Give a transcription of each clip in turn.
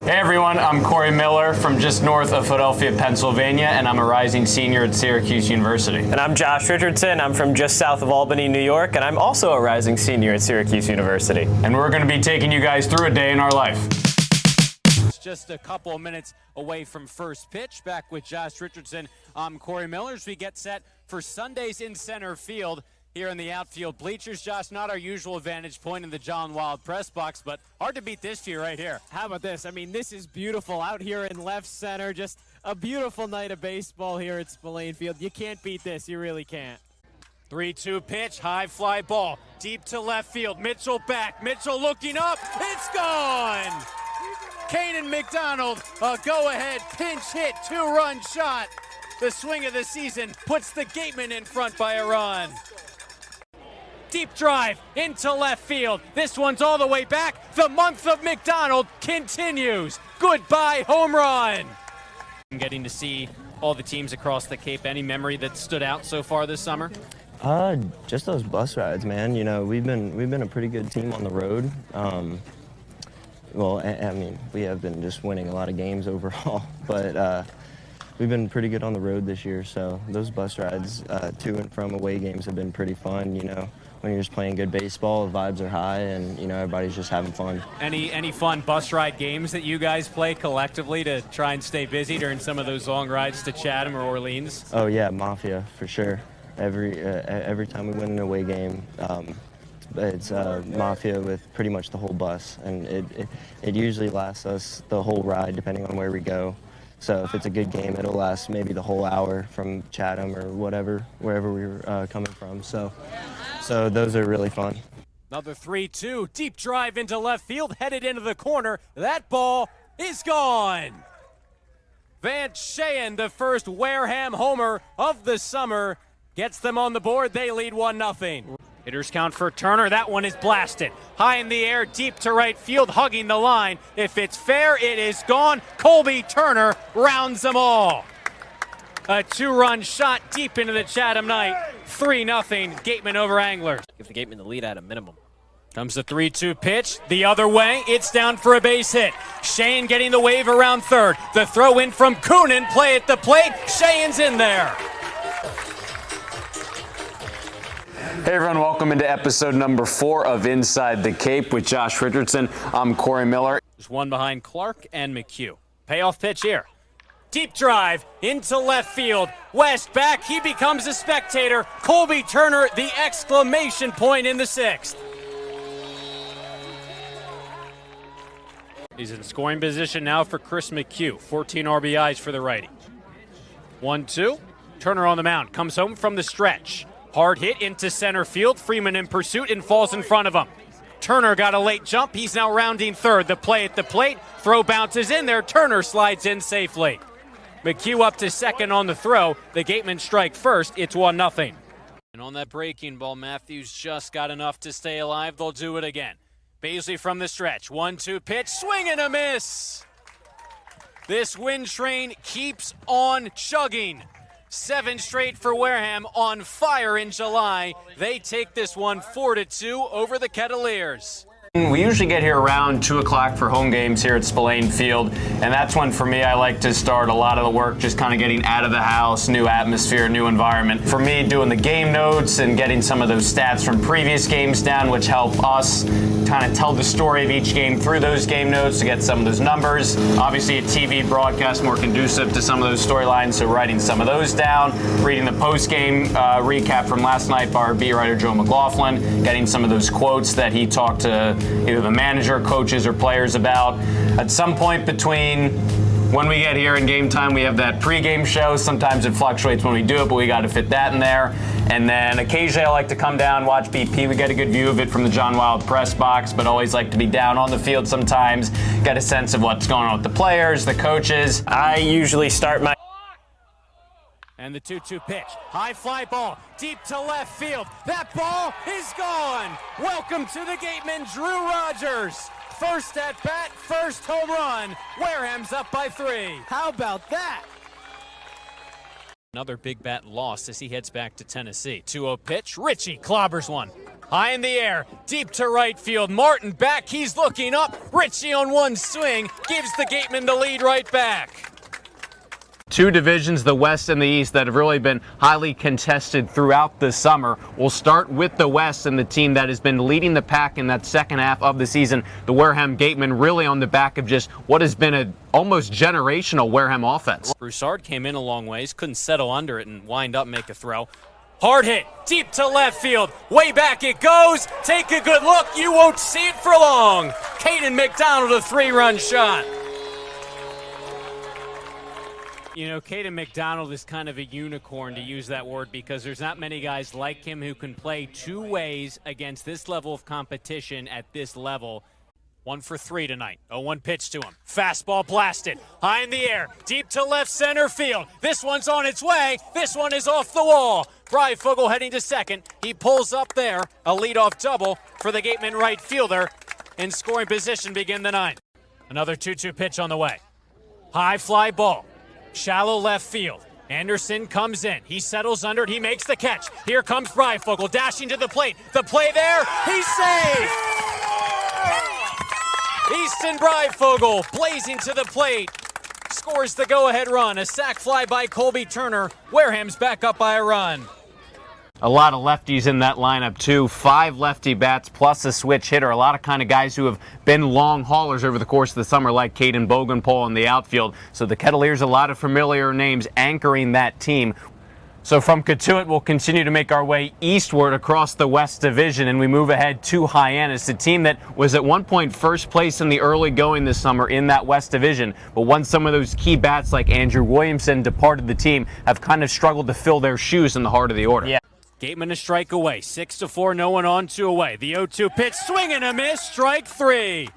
Hey everyone, I'm Corey Miller from just north of Philadelphia, Pennsylvania, and I'm a rising senior at Syracuse University. And I'm Josh Richardson. I'm from just south of Albany, New York, and I'm also a rising senior at Syracuse University. And we're going to be taking you guys through a day in our life. Just a couple of minutes away from first pitch. Back with Josh Richardson, I'm Corey Miller as we get set for Sundays in center field here in the outfield bleachers. Josh, not our usual vantage point in the John Wild press box, but hard to beat this view right here. How about this? I mean, this is beautiful out here in left center. Just a beautiful night of baseball here at Spillane Field. You can't beat this. You really can't. 3-2 pitch, high fly ball, deep to left field. Mitchell back. Mitchell looking up. It's gone! Kanan McDonald, a go-ahead pinch hit, two-run shot. The swing of the season puts the Gatemen in front by a run. Deep drive into left field. This one's all the way back. The month of McDonald continues. Goodbye home run. Getting to see all the teams across the Cape. Any memory that stood out so far this summer? Just those bus rides, man. You know, we've been a pretty good team on the road. Well, I mean, we have been just winning a lot of games overall, but we've been pretty good on the road this year. So those bus rides to and from away games have been pretty fun. You know, when you're just playing good baseball, the vibes are high, and you know everybody's just having fun. Any fun bus ride games that you guys play collectively to try and stay busy during some of those long rides to Chatham or Orleans? Oh yeah, Mafia for sure. Every time we win an away game, it's Mafia with pretty much the whole bus, and it usually lasts us the whole ride depending on where we go. So if it's a good game, it'll last maybe the whole hour from Chatham or wherever we're coming from. So those are really fun. Another 3-2, deep drive into left field, headed into the corner. That ball is gone. Van Sheehan, the first Wareham homer of the summer, gets them on the board. They lead 1-0. Hitters count for Turner. That one is blasted. High in the air, deep to right field, hugging the line. If it's fair, it is gone. Colby Turner rounds them all. A two-run shot deep into the Chatham night. 3-0, Gatemen over Anglers. Give the Gatemen the lead at a minimum. Comes the 3-2 pitch. The other way, it's down for a base hit. Shane getting the wave around third. The throw in from Coonan, play at the plate. Shane's in there. Hey everyone, welcome into episode number 4 of Inside the Cape with Josh Richardson. I'm Corey Miller. There's one behind Clark and McHugh. Payoff pitch here. Deep drive into left field. West back, he becomes a spectator. Colby Turner, the exclamation point in the 6th. He's in scoring position now for Chris McHugh. 14 RBIs for the righty. 1-2. Turner on the mound. Comes home from the stretch. Hard hit into center field. Freeman in pursuit and falls in front of him. Turner got a late jump. He's now rounding third. The play at the plate. Throw bounces in there. Turner slides in safely. McHugh up to second on the throw. The Gatemen strike first. It's 1-0. And on that breaking ball, Matthews just got enough to stay alive. They'll do it again. Baisley from the stretch. 1-2 pitch. Swing and a miss. This wind train keeps on chugging. 7 straight for Wareham, on fire in July. They take this one 4-2 over the Kettleers. We usually get here around 2 o'clock for home games here at Spillane Field, and that's when, for me, I like to start a lot of the work just kind of getting out of the house, new atmosphere, new environment. For me, doing the game notes and getting some of those stats from previous games down, which help us kind of tell the story of each game through those game notes to get some of those numbers. Obviously, a TV broadcast more conducive to some of those storylines, so writing some of those down, reading the post-game recap from last night by our beat writer Joe McLaughlin, getting some of those quotes that he talked to either the manager, coaches, or players about. At some point between when we get here in game time, we have that pregame show. Sometimes it fluctuates when we do it, but we got to fit that in there. And then occasionally I like to come down, watch BP. We get a good view of it from the John Wild press box, but always like to be down on the field sometimes, get a sense of what's going on with the players, the coaches. I usually start my... And the 2-2 pitch. High fly ball, deep to left field. That ball is gone. Welcome to the Gatemen, Drew Rogers. First at bat, first home run. Wareham's up by 3. How about that? Another big bat loss as he heads back to Tennessee. 2-0 pitch. Richie clobbers one. High in the air, deep to right field. Martin back, he's looking up. Ritchie on one swing, gives the Gatemen the lead right back. Two divisions, the West and the East, that have really been highly contested throughout the summer. We'll start with the West and the team that has been leading the pack in that second half of the season, the Wareham Gatemen, really on the back of just what has been an almost generational Wareham offense. Broussard came in a long ways, couldn't settle under it and wind up make a throw. Hard hit, deep to left field, way back it goes. Take a good look, you won't see it for long. Caden McDonald, a 3-run shot. You know, Caden McDonald is kind of a unicorn, to use that word, because there's not many guys like him who can play two ways against this level of competition at this level. 1 for 3 tonight. 0-1 pitch to him. Fastball blasted. High in the air. Deep to left center field. This one's on its way. This one is off the wall. Breifogel heading to second. He pulls up there. A leadoff double for the Gatemen right fielder. In scoring position begin the ninth. Another 2-2 pitch on the way. High fly ball. Shallow left field. Anderson comes in. He settles under it. He makes the catch. Here comes Breifogel dashing to the plate. The play there. He's safe. Easton Breifogel blazing to the plate. Scores the go-ahead run. A sac fly by Colby Turner. Wareham's back up by a run. A lot of lefties in that lineup, too. 5 lefty bats plus a switch hitter. A lot of kind of guys who have been long haulers over the course of the summer, like Caden Bogenpole in the outfield. So the Kettleers, a lot of familiar names anchoring that team. So from Cotuit, we'll continue to make our way eastward across the West Division, and we move ahead to Hyannis, a team that was at one point first place in the early going this summer in that West Division. But once some of those key bats like Andrew Williamson departed the team, have kind of struggled to fill their shoes in the heart of the order. Yeah. Gatemen a strike away. 6-4, no one on, 2 away. The 0-2 pitch, swing and a miss, strike 3.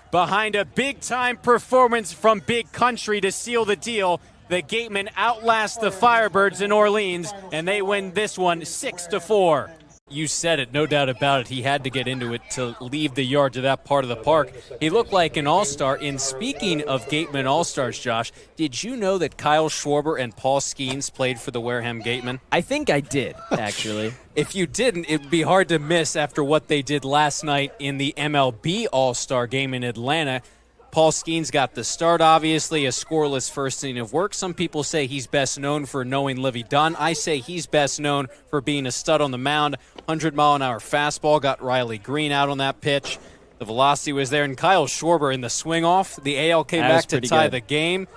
Behind a big-time performance from Big Country to seal the deal, the Gatemen outlast the Firebirds in Orleans, and they win this one 6-4. You said it, no doubt about it. He had to get into it to leave the yard to that part of the park. He looked like an all-star. And speaking of Gatemen all-stars, Josh, did you know that Kyle Schwarber and Paul Skeens played for the Wareham Gatemen? I think I did, actually. If you didn't, it would be hard to miss after what they did last night in the MLB All-Star game in Atlanta. Paul Skeens got the start, obviously, a scoreless first inning of work. Some people say he's best known for knowing Livy Dunn. I say he's best known for being a stud on the mound. 100-mile-an-hour fastball got Riley Green out on that pitch. The velocity was there. And Kyle Schwarber in the swing-off. The AL came back to tie the game.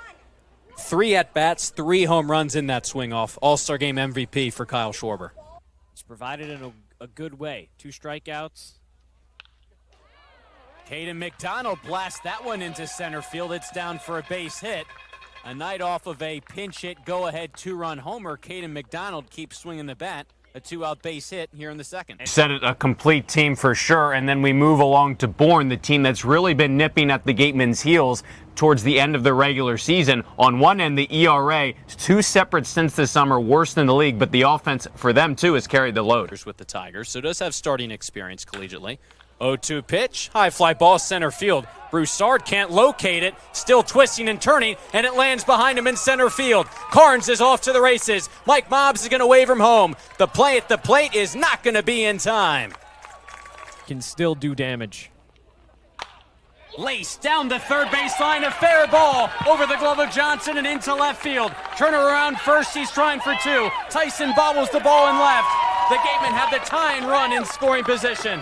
3 at-bats, 3 home runs in that swing-off. All-Star Game MVP for Kyle Schwarber. It's provided in a good way. 2 strikeouts. Caden McDonald blasts that one into center field. It's down for a base hit. A night off of a pinch hit, go-ahead 2-run homer. Caden McDonald keeps swinging the bat. A 2-out base hit here in the second. Said it, a complete team for sure. And then we move along to Bourne, the team that's really been nipping at the Gatemen's heels towards the end of the regular season. On one end, the ERA, 2 separate stints this summer, worse than the league, but the offense for them, too, has carried the load. With the Tigers, so does have starting experience collegiately. 0-2 pitch, high fly ball center field. Broussard can't locate it, still twisting and turning, and it lands behind him in center field. Carnes is off to the races. Mike Mobbs is going to wave him home. The play at the plate is not going to be in time. Can still do damage. Lace down the third baseline, a fair ball over the glove of Johnson and into left field. Turner around first, he's trying for 2. Tyson bobbles the ball in left. The Gatemen have the tying run in scoring position.